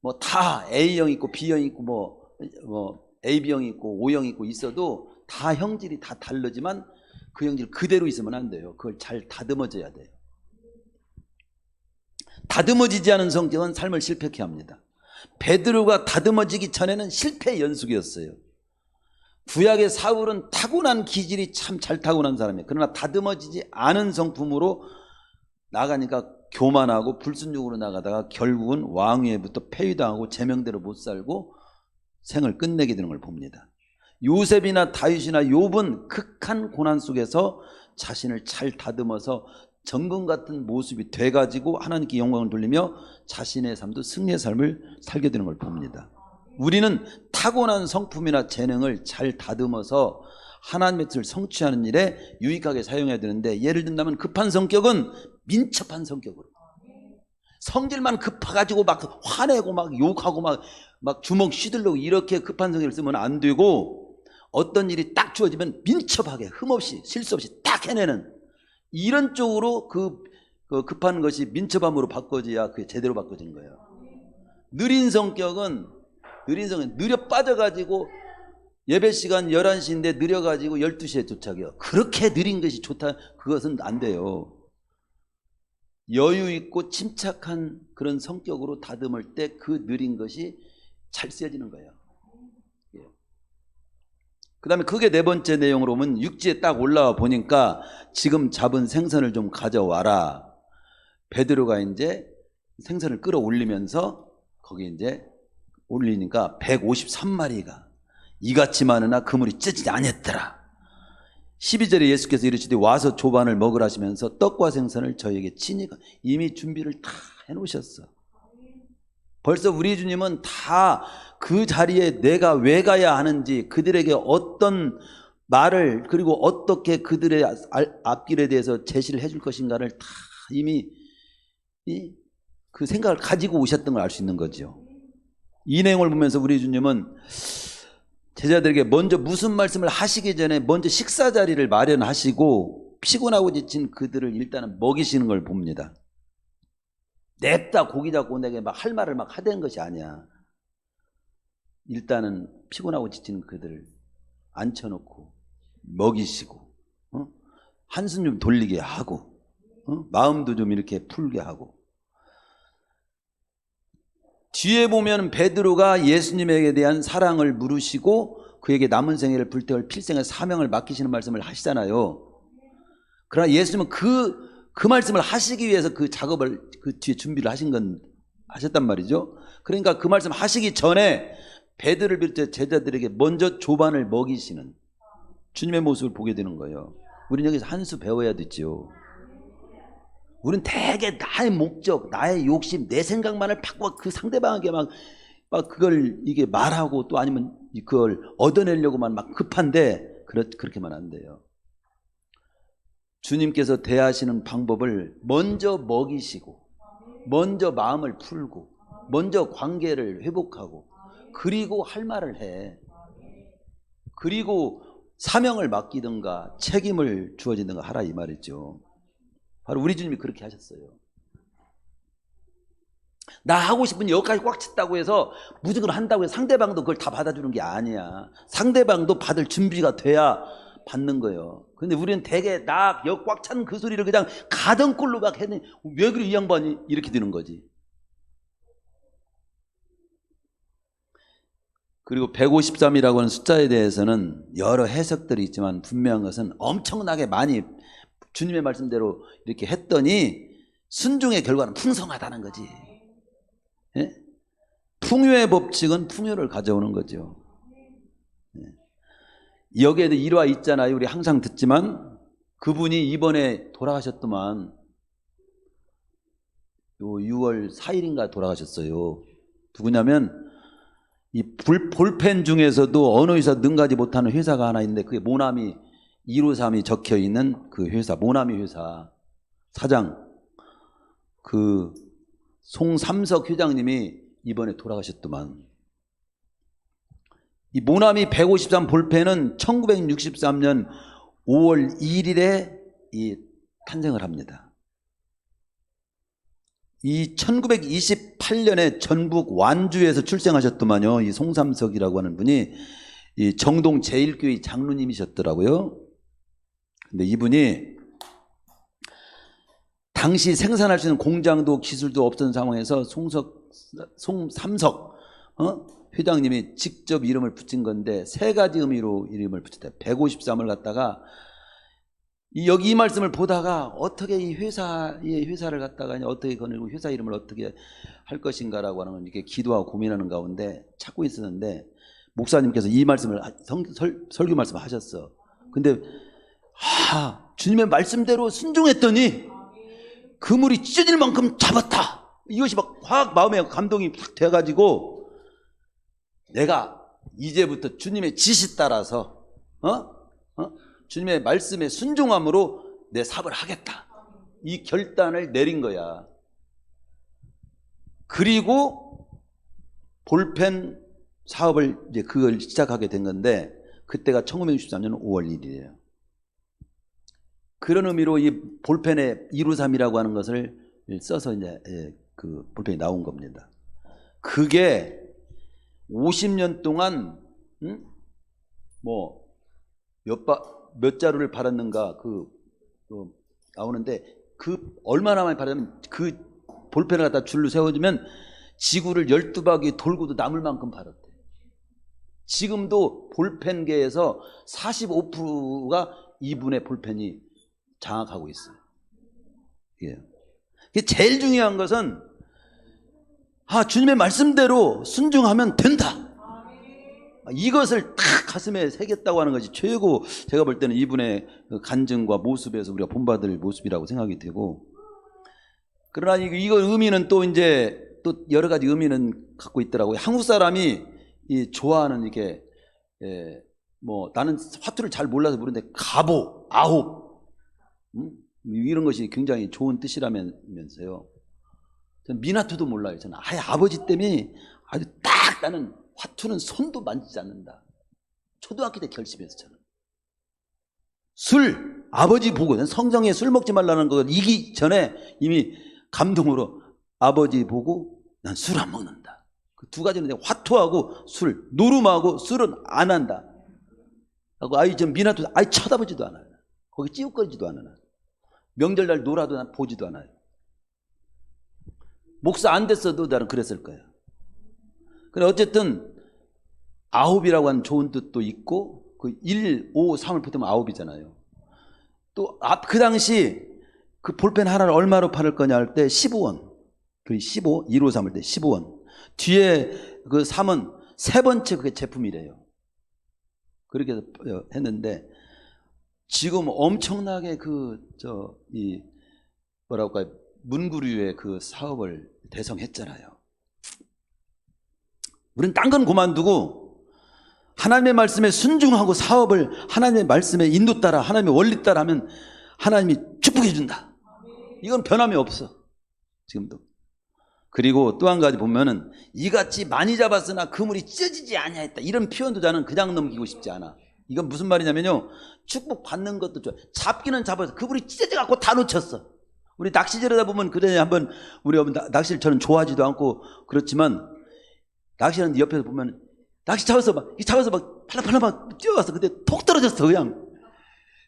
뭐 다 A형 있고 B형 있고 뭐 AB형 있고 O형 있고 있어도 다 형질이 다 다르지만 그 형질 그대로 있으면 안 돼요. 그걸 잘 다듬어져야 돼요. 다듬어지지 않은 성격은 삶을 실패케 합니다. 베드로가 다듬어지기 전에는 실패의 연속이었어요. 구약의 사울은 타고난 기질이 참 잘 타고난 사람이에요. 그러나 다듬어지지 않은 성품으로 나가니까 교만하고 불순종으로 나가다가 결국은 왕위에부터 폐위당하고 제명대로 못 살고 생을 끝내게 되는 걸 봅니다. 요셉이나 다윗이나 욥은 극한 고난 속에서 자신을 잘 다듬어서 정금 같은 모습이 돼가지고 하나님께 영광을 돌리며 자신의 삶도 승리의 삶을 살게 되는 걸 봅니다. 우리는 타고난 성품이나 재능을 잘 다듬어서 하나님의 뜻을 성취하는 일에 유익하게 사용해야 되는데, 예를 든다면 급한 성격은 민첩한 성격으로, 성질만 급해가지고 막 화내고 막 욕하고 막 주먹 휘둘르고 이렇게 급한 성격을 쓰면 안 되고, 어떤 일이 딱 주어지면 민첩하게 흠없이 실수 없이 딱 해내는 이런 쪽으로 그 급한 것이 민첩함으로 바꿔져야 그게 제대로 바꿔지는 거예요. 느린 성격은 느려 빠져가지고 예배 시간 11시인데 느려가지고 12시에 도착해요. 그렇게 느린 것이 좋다, 그것은 안 돼요. 여유 있고 침착한 그런 성격으로 다듬을 때 그 느린 것이 잘 쓰여지는 거예요. 그 다음에 그게 네 번째 내용으로 보면 육지에 딱 올라와 보니까 지금 잡은 생선을 좀 가져와라. 베드로가 이제 생선을 끌어올리면서 거기 이제 올리니까 153마리가 이같이 많으나 그물이 찢어지지 아니했더라. 12절에 예수께서 이르시되 와서 조반을 먹으라 하시면서 떡과 생선을 저에게 치니까, 이미 준비를 다 해놓으셨어. 벌써 우리 주님은 다 그 자리에 내가 왜 가야 하는지, 그들에게 어떤 말을, 그리고 어떻게 그들의 앞길에 대해서 제시를 해줄 것인가를 다 이미 그 생각을 가지고 오셨던 걸 알 수 있는 거죠. 이 내용을 보면서 우리 주님은 제자들에게 먼저 무슨 말씀을 하시기 전에 먼저 식사 자리를 마련하시고 피곤하고 지친 그들을 일단은 먹이시는 걸 봅니다. 냅다 고기 잡고 내게 막 할 말을 막 하대는 것이 아니야. 일단은 피곤하고 지친 그들을 앉혀놓고 먹이시고, 한숨 좀 돌리게 하고, 마음도 좀 이렇게 풀게 하고. 뒤에 보면 베드로가 예수님에게 대한 사랑을 물으시고 그에게 남은 생애를 불태울 필생의 사명을 맡기시는 말씀을 하시잖아요. 그러나 예수님은 그 말씀을 하시기 위해서 그 작업을 그 뒤에 준비를 하셨단 말이죠. 그러니까 그 말씀 하시기 전에 베드로를 비롯해 제자들에게 먼저 조반을 먹이시는 주님의 모습을 보게 되는 거예요. 우리는 여기서 한 수 배워야 되죠. 우리는 대개 나의 목적, 나의 욕심, 내 생각만을 팍 그 상대방에게 막 그걸 이게 말하고, 또 아니면 그걸 얻어내려고만 막 급한데, 그렇게만 안 돼요. 주님께서 대하시는 방법을 먼저 먹이시고, 먼저 마음을 풀고, 먼저 관계를 회복하고, 그리고 할 말을 해. 그리고 사명을 맡기든가 책임을 주어지든가 하라, 이 말이죠. 바로 우리 주님이 그렇게 하셨어요. 나 하고 싶은 여기까지 꽉 찼다고 해서 무조건 한다고 해서 상대방도 그걸 다 받아주는 게 아니야. 상대방도 받을 준비가 돼야 받는 거예요. 근데 우리는 대개 나 여 꽉 찬 그 소리를 그냥 가던 꼴로 막 했네. 왜 그래 이 양반이 이렇게 되는 거지. 그리고 153이라고 하는 숫자에 대해서는 여러 해석들이 있지만 분명한 것은 엄청나게 많이 주님의 말씀대로 이렇게 했더니 순종의 결과는 풍성하다는 거지. 예? 풍요의 법칙은 풍요를 가져오는 거죠. 예. 여기에도 일화 있잖아요. 우리 항상 듣지만 그분이 이번에 돌아가셨더만 요 6월 4일인가 돌아가셨어요. 누구냐면 이 볼펜 중에서도 어느 회사 능가지 못하는 회사가 하나 있는데 그게 모나미 153이 적혀 있는 그 회사, 모나미 회사 사장 그 송삼석 회장님이 이번에 돌아가셨더만. 이 모나미 153 볼펜은 1963년 5월 1일에 이 탄생을 합니다. 이 1928년에 전북 완주에서 출생하셨더만요. 이 송삼석이라고 하는 분이 이 정동 제1교회 장로님이셨더라고요. 근데 이분이 당시 생산할 수 있는 공장도 기술도 없던 상황에서 송삼석 회장님이 직접 이름을 붙인 건데 세 가지 의미로 이름을 붙였다. 153을 갖다가 여기 이 말씀을 보다가 어떻게 이 회사를 갖다가 어떻게 거느리고 회사 이름을 어떻게 할 것인가라고 하는 걸 이렇게 기도하고 고민하는 가운데 찾고 있었는데 목사님께서 이 말씀을 설교 말씀을 하셨어. 근데 주님의 말씀대로 순종했더니 그물이 찢어질 만큼 잡았다. 이것이 막 확 마음에 감동이 탁 돼가지고 내가 이제부터 주님의 지시 따라서 주님의 말씀에 순종함으로 내 사업을 하겠다. 이 결단을 내린 거야. 그리고 볼펜 사업을 이제 그걸 시작하게 된 건데 그때가 1963년 5월 1일이에요. 그런 의미로 이 볼펜의 153이라고 하는 것을 써서 이제 그 볼펜이 나온 겁니다. 그게 50년 동안 뭐 몇 자루를 팔았는가 나오는데 그 얼마나 많이 팔았냐면 그 볼펜을 갖다 줄로 세워주면 지구를 12바퀴 돌고도 남을 만큼 팔았대. 지금도 볼펜계에서 45%가 이분의 볼펜이 장악하고 있어요. 예. 제일 중요한 것은 주님의 말씀대로 순종하면 된다. 이것을 딱 가슴에 새겼다고 하는 것이 최고 제가 볼 때는 이분의 간증과 모습에서 우리가 본받을 모습이라고 생각이 되고 그러나 이거 의미는 또 이제 또 여러 가지 의미는 갖고 있더라고요. 한국 사람이 좋아하는 이렇게 뭐 나는 화투를 잘 몰라서 모르는데 가보, 아홉 이런 것이 굉장히 좋은 뜻이라면서요. 저는 미나투도 몰라요. 저는 아예 아버지 때문에 아주 딱 나는 화투는 손도 만지지 않는다. 초등학교 때 결심해서 저는 술 아버지 보고 성경에 술 먹지 말라는 걸 이기 전에 이미 감동으로 아버지 보고 난 술 안 먹는다. 그 두 가지는 화투하고 술, 노름하고 술은 안 한다. 하고 전 미나투 아예 쳐다보지도 않아요. 거기 찌우거리지도 않아요. 명절날 놀아도 난 보지도 않아요. 목사 안 됐어도 나는 그랬을 거예요. 근데 어쨌든 아홉이라고 하는 좋은 뜻도 있고 그 1, 5, 3을 붙으면 아홉이잖아요. 또 그 당시 그 볼펜 하나를 얼마로 팔을 거냐 할 때 15원. 그 15, 1, 5, 3을 때 15원. 뒤에 그 3은 세 번째 그게 제품이래요. 그렇게 해서 했는데 지금 엄청나게 뭐라고 할까요? 문구류의 그 사업을 대성했잖아요. 우리는 딴 건 그만두고 하나님의 말씀에 순종하고 사업을 하나님의 말씀에 인도 따라 하나님의 원리 따라 하면 하나님이 축복해 준다. 이건 변함이 없어. 지금도. 그리고 또 한 가지 보면은 이같이 많이 잡았으나 그물이 찢어지지 아니하였다. 이런 표현도 저는 그냥 넘기고 싶지 않아. 이건 무슨 말이냐면요. 축복 받는 것도 좋아. 잡기는 잡아서 그물이 찢어져 갖고 다 놓쳤어. 우리 낚시질하다 보면 그전에 한번 우리 낚시를 저는 좋아하지도 않고 그렇지만 낚시하는 옆에서 보면 낚시 잡아서 막 팔랑팔랑 막 뛰어가서 근데 톡 떨어졌어. 그냥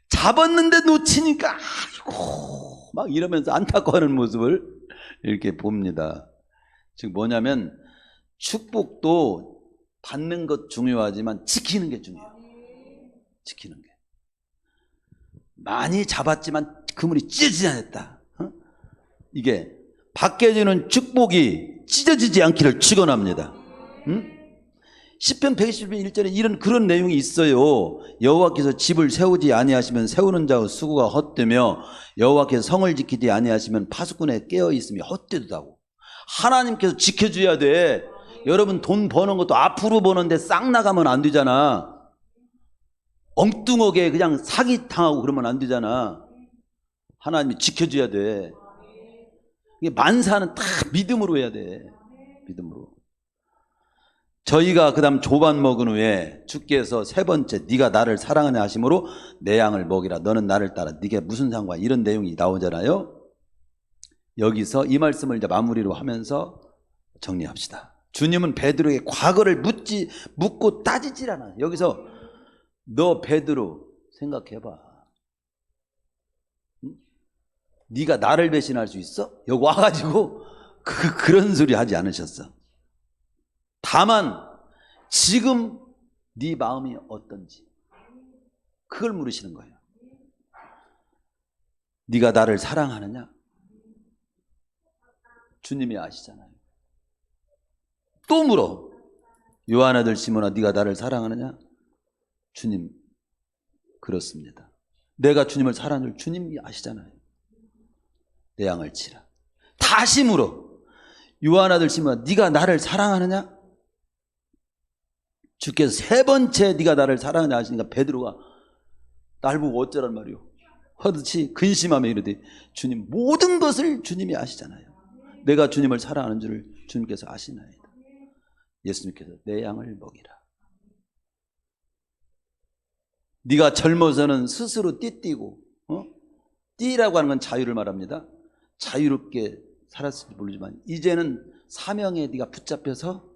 잡았는데 놓치니까 아이고 막 이러면서 안타까워하는 모습을 이렇게 봅니다. 즉 뭐냐면 축복도 받는 것 중요하지만 지키는 게 중요해요. 지키는 게. 많이 잡았지만 그물이 찢어지지 않았다. 이게 받게 되는 축복이 찢어지지 않기를 축원합니다. 시편 121편 1절에 이런 그런 내용이 있어요. 여호와께서 집을 세우지 아니하시면 세우는 자의 수고가 헛되며 여호와께서 성을 지키지 아니하시면 파수꾼에 깨어 있음이 헛되도다고. 하나님께서 지켜줘야 돼. 여러분 돈 버는 것도 앞으로 버는데 싹 나가면 안 되잖아. 엉뚱하게 그냥 사기 당하고 그러면 안 되잖아. 하나님이 지켜줘야 돼. 이게 만사는 다 믿음으로 해야 돼. 믿음으로. 저희가 그 다음 조반 먹은 후에 주께서 세 번째 네가 나를 사랑하냐 하심으로 내 양을 먹이라 너는 나를 따라. 네게 무슨 상관, 이런 내용이 나오잖아요. 여기서 이 말씀을 이제 마무리로 하면서 정리합시다. 주님은 베드로에게 과거를 묻고 따지질 않아요. 여기서 너 베드로 생각해봐. 네가 나를 배신할 수 있어? 여기 와가지고 그런 소리 하지 않으셨어. 다만 지금 네 마음이 어떤지 그걸 물으시는 거예요. 네가 나를 사랑하느냐? 주님이 아시잖아요. 또 물어. 요한 아들 시몬아 네가 나를 사랑하느냐? 주님 그렇습니다. 내가 주님을 사랑하는 줄 주님이 아시잖아요. 내 양을 치라. 다시 물어. 요한 아들 시몬아 네가 나를 사랑하느냐? 주께서 세 번째 네가 나를 사랑하냐 하시니까 베드로가 날 보고 어쩌란 말이오. 허듯이 근심하며 이르되 주님 모든 것을 주님이 아시잖아요. 내가 주님을 사랑하는 줄을 주님께서 아시나이다. 예수님께서 내 양을 먹이라. 네가 젊어서는 스스로 띠뛰고 띠라고 하는 건 자유를 말합니다. 자유롭게 살았을지 모르지만 이제는 사명에 네가 붙잡혀서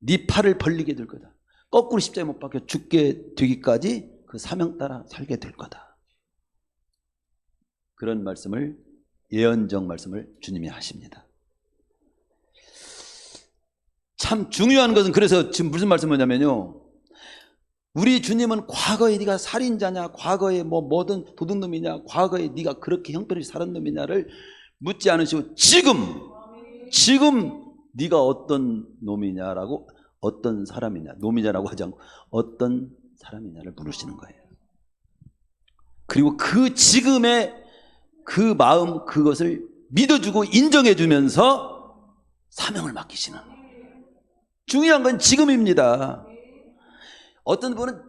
네 팔을 벌리게 될 거다. 거꾸로 십자가에 못 박혀 죽게 되기까지 그 사명 따라 살게 될 거다. 그런 말씀을, 예언적 말씀을 주님이 하십니다. 참 중요한 것은, 그래서 지금 무슨 말씀이냐면요, 우리 주님은 과거에 네가 살인자냐, 과거에 뭐든 도둑놈이냐, 과거에 네가 그렇게 형편없이 살은 놈이냐를 묻지 않으시고 지금 네가 어떤 놈이냐라고, 어떤 사람이냐, 놈이냐라고 하지 않고 어떤 사람이냐를 물으시는 거예요. 그리고 그 지금의 그 마음, 그것을 믿어주고 인정해주면서 사명을 맡기시는, 중요한 건 지금입니다. 어떤 분은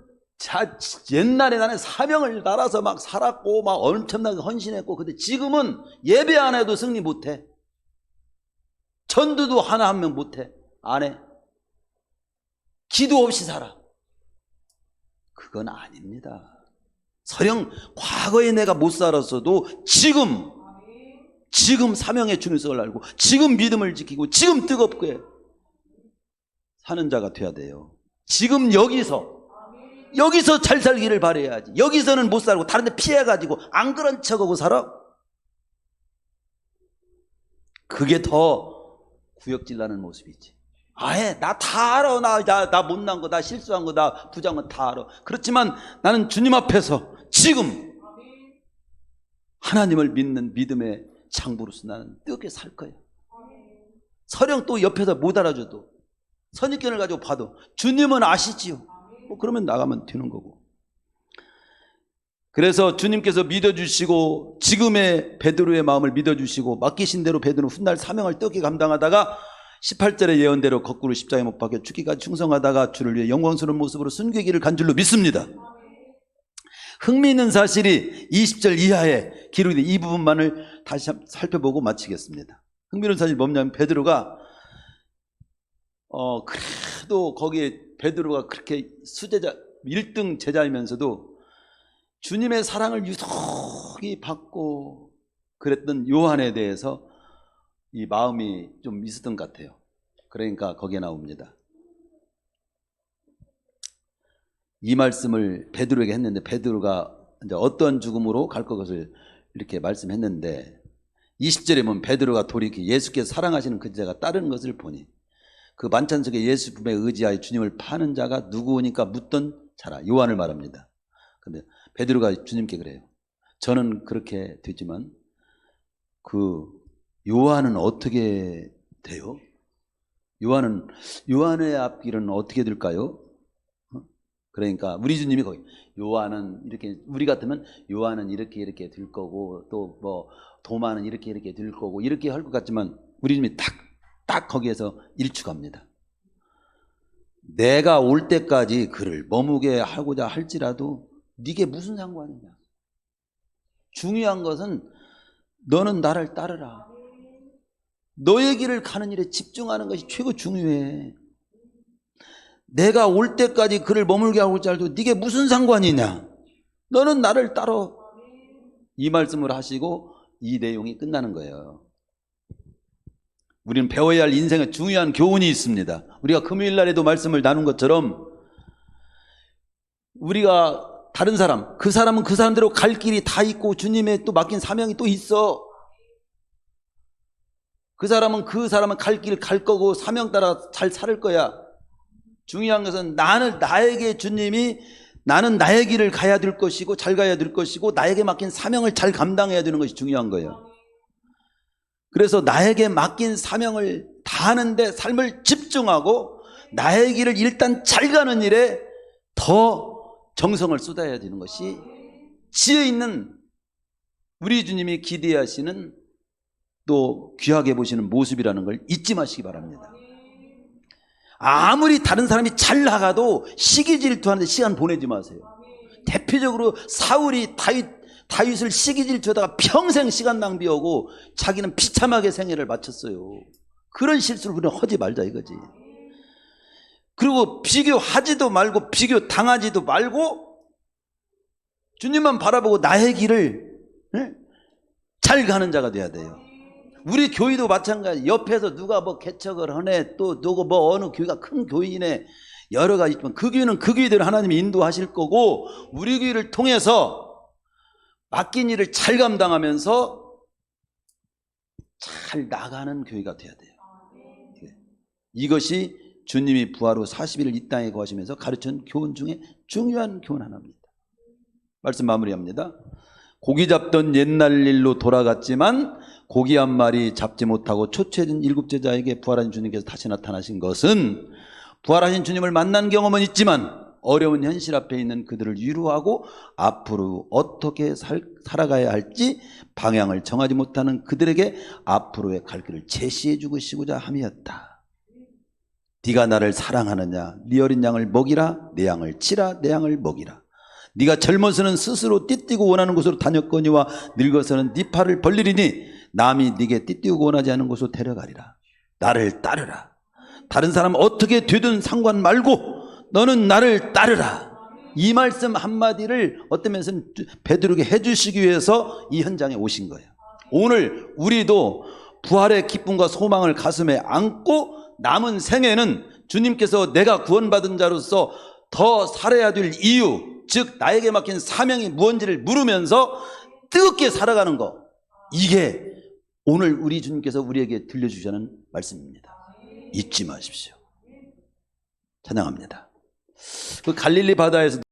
옛날에 나는 사명을 따라서 막 살았고 막 엄청나게 헌신했고, 근데 지금은 예배 안 해도 승리 못해. 전도도 하나 한 명 못해. 안 해. 기도 없이 살아. 그건 아닙니다. 설령 과거에 내가 못 살았어도 지금 사명의 중요성을 알고 지금 믿음을 지키고 지금 뜨겁게 사는 자가 돼야 돼요. 지금 여기서 잘 살기를 바라야지. 여기서는 못 살고 다른 데 피해가지고 안 그런 척하고 살아? 그게 더 구역질 나는 모습이지. 아예 나 다 알아. 나 못난 거, 나 실수한 거, 나 부정한 거 다 알아. 그렇지만 나는 주님 앞에서 지금 하나님을 믿는 믿음의 장부로서 나는 뜨겁게 살 거야. 설령 또 옆에서 못 알아줘도, 선입견을 가지고 봐도 주님은 아시지요. 그러면 나가면 되는 거고. 그래서 주님께서 믿어주시고 지금의 베드로의 마음을 믿어주시고 맡기신 대로 베드로는 훗날 사명을 뜨겁게 감당하다가 18절의 예언대로 거꾸로 십자가에 못 박혀 죽기까지 충성하다가 주를 위해 영광스러운 모습으로 순교하기를 간 줄로 믿습니다. 흥미있는 사실이 20절 이하에 기록된 이 부분만을 다시 살펴보고 마치겠습니다. 흥미로운 사실이 뭐냐면, 베드로가 그래도 거기에 베드로가 그렇게 수제자 1등 제자이면서도 주님의 사랑을 유독히 받고 그랬던 요한에 대해서 이 마음이 좀 있었던 것 같아요. 그러니까 거기에 나옵니다. 이 말씀을 베드로에게 했는데 베드로가 이제 어떤 죽음으로 갈 것을 이렇게 말씀했는데 20절에 보면 베드로가 돌이켜 예수께서 사랑하시는 그 자가 따르는 것을 보니 그 만찬 속에 예수 품에 의지하여 주님을 파는 자가 누구니까 묻던 자라. 요한을 말합니다. 근데 베드로가 주님께 그래요. 저는 그렇게 되지만 그 요한은 어떻게 돼요? 요한의 앞길은 어떻게 될까요? 그러니까 우리 주님이 거기 요한은 이렇게, 우리 같으면 요한은 이렇게 될 거고 또 뭐 도마는 이렇게 될 거고 이렇게 할 것 같지만 우리 주님이 딱 거기에서 일축합니다. 내가 올 때까지 그를 머무게 하고자 할지라도 네게 무슨 상관이냐. 중요한 것은 너는 나를 따르라. 너의 길을 가는 일에 집중하는 것이 최고 중요해. 내가 올 때까지 그를 머물게 하고 할지라도 네게 무슨 상관이냐. 너는 나를 따라. 이 말씀을 하시고 이 내용이 끝나는 거예요. 우리는 배워야 할 인생의 중요한 교훈이 있습니다. 우리가 금요일 날에도 말씀을 나눈 것처럼 우리가 다른 사람, 그 사람은 그 사람대로 갈 길이 다 있고 주님의 또 맡긴 사명이 또 있어. 그 사람은 갈 길 갈 거고 사명 따라 잘 살 거야. 중요한 것은 나에게 주님이 나는 나의 길을 가야 될 것이고 잘 가야 될 것이고 나에게 맡긴 사명을 잘 감당해야 되는 것이 중요한 거예요. 그래서 나에게 맡긴 사명을 다하는데 삶을 집중하고 나의 길을 일단 잘 가는 일에 더 정성을 쏟아야 되는 것이 지혜 있는 우리 주님이 기대하시는 또 귀하게 보시는 모습이라는 걸 잊지 마시기 바랍니다. 아무리 다른 사람이 잘 나가도 시기 질투하는데 시간 보내지 마세요. 대표적으로 사울이 다윗을 시기 질투하다가 평생 시간 낭비하고 자기는 비참하게 생애를 마쳤어요. 그런 실수를 우리는 하지 말자 이거지. 그리고 비교하지도 말고 비교 당하지도 말고 주님만 바라보고 나의 길을 잘 가는 자가 돼야 돼요. 우리 교회도 마찬가지. 옆에서 누가 뭐 개척을 하네, 또 누구 뭐 어느 교회가 큰 교회이네, 여러 가지 있지만 그 교회는 그 교회대로 하나님이 인도하실 거고 우리 교회를 통해서 맡긴 일을 잘 감당하면서 잘 나가는 교회가 돼야 돼요. 이것이 주님이 부활 후 40일 이 땅에 거하시면서 가르친 교훈 중에 중요한 교훈 하나입니다. 말씀 마무리합니다. 고기 잡던 옛날 일로 돌아갔지만 고기 한 마리 잡지 못하고 초췌해진 일곱 제자에게 부활하신 주님께서 다시 나타나신 것은 부활하신 주님을 만난 경험은 있지만 어려운 현실 앞에 있는 그들을 위로하고 앞으로 어떻게 살아가야 할지 방향을 정하지 못하는 그들에게 앞으로의 갈 길을 제시해 주시고자 함이었다. 네가 나를 사랑하느냐? 네 어린 양을 먹이라. 내 양을 치라. 내 양을 먹이라. 네가 젊어서는 스스로 띠뛰고 원하는 곳으로 다녔거니와 늙어서는 네 팔을 벌리리니 남이 네게 띠뛰고 원하지 않은 곳으로 데려가리라. 나를 따르라. 다른 사람 어떻게 되든 상관 말고 너는 나를 따르라. 이 말씀 한마디를 어떤 면에서는 베드로에게 해주시기 위해서 이 현장에 오신 거예요. 오늘 우리도 부활의 기쁨과 소망을 가슴에 안고 남은 생애는 주님께서 내가 구원받은 자로서 더 살아야 될 이유, 즉 나에게 맡긴 사명이 무엇인지를 물으면서 뜨겁게 살아가는 거, 이게 오늘 우리 주님께서 우리에게 들려주시는 말씀입니다. 잊지 마십시오. 찬양합니다. 그 갈릴리 바다에서